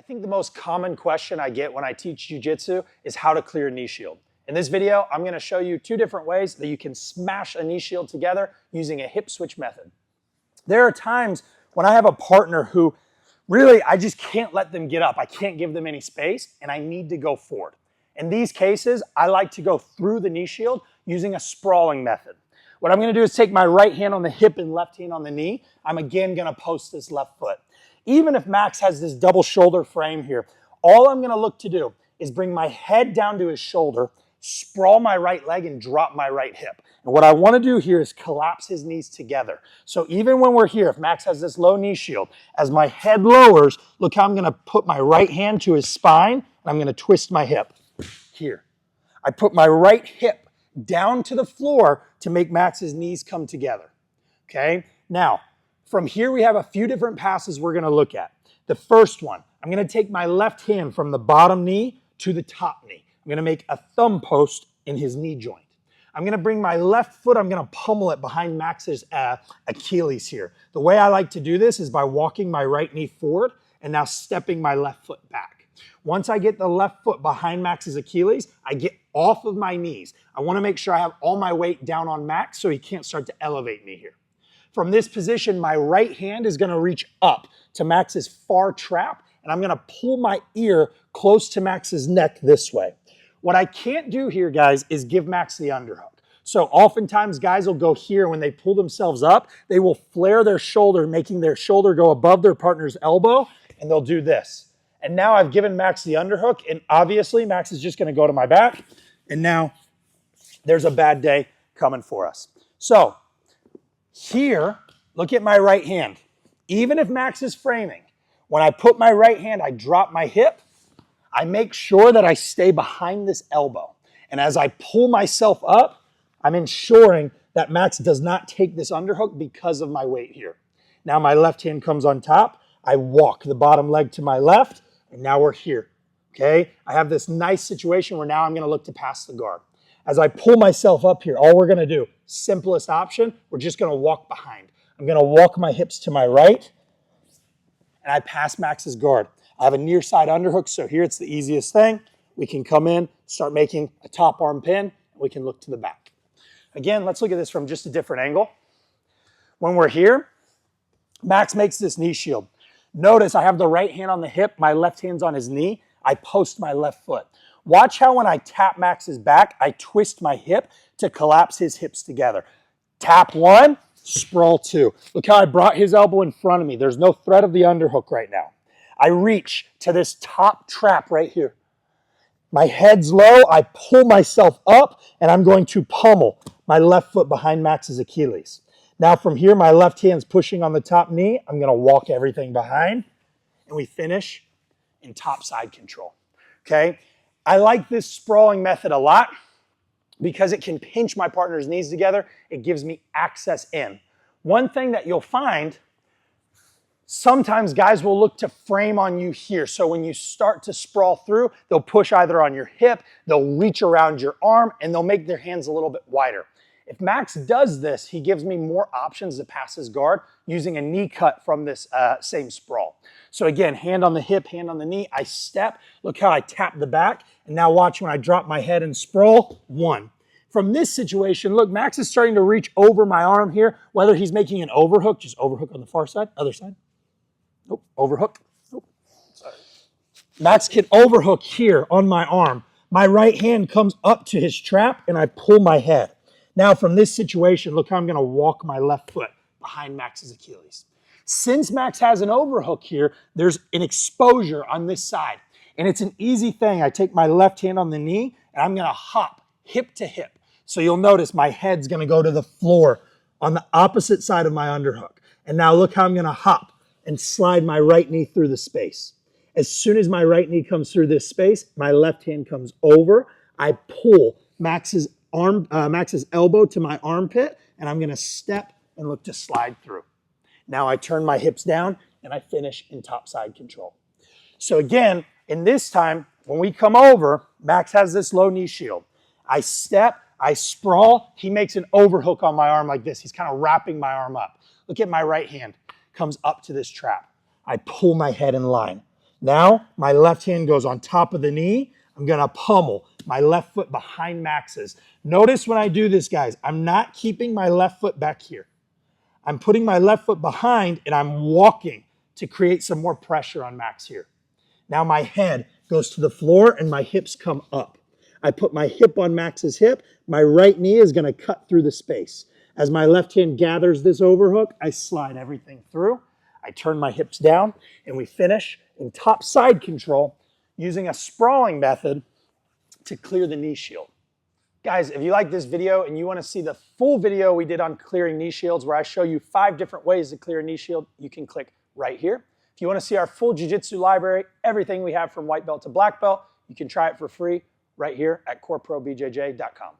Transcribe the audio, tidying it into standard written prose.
think the most common question I get when I teach jiu-jitsu is how to clear a knee shield. In this video, I'm going to show you two different ways that you can smash a knee shield together using a hip switch method. There are times when I have a partner who really, I just can't let them get up. I can't give them any space, and I need to go forward. In these cases, I like to go through the knee shield using a sprawling method. What I'm going to do is take my right hand on the hip and left hand on the knee. I'm again going to post this left foot. Even if Max has this double shoulder frame here, all I'm going to look to do is bring my head down to his shoulder, sprawl my right leg, and drop my right hip. And what I want to do here is collapse his knees together. So even when we're here, if Max has this low knee shield, as my head lowers, look how I'm going to put my right hand to his spine, and I'm going to twist my hip here. I put my right hip down to the floor to make Max's knees come together. Okay? Now, from here, we have a few different passes we're going to look at. The first one, I'm going to take my left hand from the bottom knee to the top knee. I'm going to make a thumb post in his knee joint. I'm going to bring my left foot, I'm going to pummel it behind Max's Achilles here. The way I like to do this is by walking my right knee forward and now stepping my left foot back. Once I get the left foot behind Max's Achilles, I get off of my knees. I want to make sure I have all my weight down on Max so he can't start to elevate me here. From this position, my right hand is going to reach up to Max's far trap, and I'm going to pull my ear close to Max's neck this way. What I can't do here, guys, is give Max the underhook. So oftentimes, guys will go here when they pull themselves up, they will flare their shoulder, making their shoulder go above their partner's elbow, and they'll do this. And now I've given Max the underhook, and obviously Max is just going to go to my back, and now there's a bad day coming for us. So here, look at my right hand. Even if Max is framing, when I put my right hand, I drop my hip, I make sure that I stay behind this elbow. And as I pull myself up, I'm ensuring that Max does not take this underhook because of my weight here. Now my left hand comes on top. I walk the bottom leg to my left, and now we're here. Okay? I have this nice situation where now I'm going to look to pass the guard. As I pull myself up here, all we're going to do, simplest option, we're just going to walk behind. I'm going to walk my hips to my right, and I pass Max's guard. I have a near side underhook, so here it's the easiest thing. We can come in, start making a top arm pin, and we can look to the back. Again, let's look at this from just a different angle. When we're here, Max makes this knee shield. Notice I have the right hand on the hip, my left hand's on his knee. I post my left foot. Watch how when I tap Max's back, I twist my hip to collapse his hips together. Tap one, sprawl two. Look how I brought his elbow in front of me. There's no threat of the underhook right now. I reach to this top trap right here. My head's low, I pull myself up, and I'm going to pummel my left foot behind Max's Achilles. Now from here, my left hand's pushing on the top knee. I'm going to walk everything behind, and we finish in top side control. Okay? I like this sprawling method a lot because it can pinch my partner's knees together. It gives me access in. One thing that you'll find, sometimes guys will look to frame on you here. So when you start to sprawl through, they'll push either on your hip, they'll reach around your arm, and they'll make their hands a little bit wider. If Max does this, he gives me more options to pass his guard using a knee cut from this same sprawl. So again, hand on the hip, hand on the knee, I step. Look how I tap the back. And now watch when I drop my head and sprawl, one. From this situation, look, Max is starting to reach over my arm here, whether he's making an overhook, just overhook on the far side, other side. Nope, overhook. Nope. Sorry. Max can overhook here on my arm. My right hand comes up to his trap, and I pull my head. Now from this situation, look how I'm going to walk my left foot behind Max's Achilles. Since Max has an overhook here, there's an exposure on this side. And it's an easy thing. I take my left hand on the knee, and I'm going to hop hip to hip. So you'll notice my head's going to go to the floor on the opposite side of my underhook. And now look how I'm going to hop and slide my right knee through the space. As soon as my right knee comes through this space, my left hand comes over. I pull Max's elbow to my armpit, and I'm going to step and look to slide through. Now I turn my hips down, and I finish in top side control. So again, in this time, when we come over, Max has this low knee shield. I step, I sprawl. He makes an overhook on my arm like this. He's kind of wrapping my arm up. Look at my right hand. Comes up to this trap. I pull my head in line. Now, my left hand goes on top of the knee. I'm gonna pummel my left foot behind Max's. Notice when I do this, guys, I'm not keeping my left foot back here. I'm putting my left foot behind and I'm walking to create some more pressure on Max here. Now my head goes to the floor and my hips come up. I put my hip on Max's hip. My right knee is gonna cut through the space. As my left hand gathers this overhook, I slide everything through. I turn my hips down and we finish in top side control using a sprawling method to clear the knee shield. Guys, if you like this video and you want to see the full video we did on clearing knee shields where I show you 5 different ways to clear a knee shield, you can click right here. If you want to see our full Jiu-Jitsu library, everything we have from white belt to black belt, you can try it for free right here at coreprobjj.com.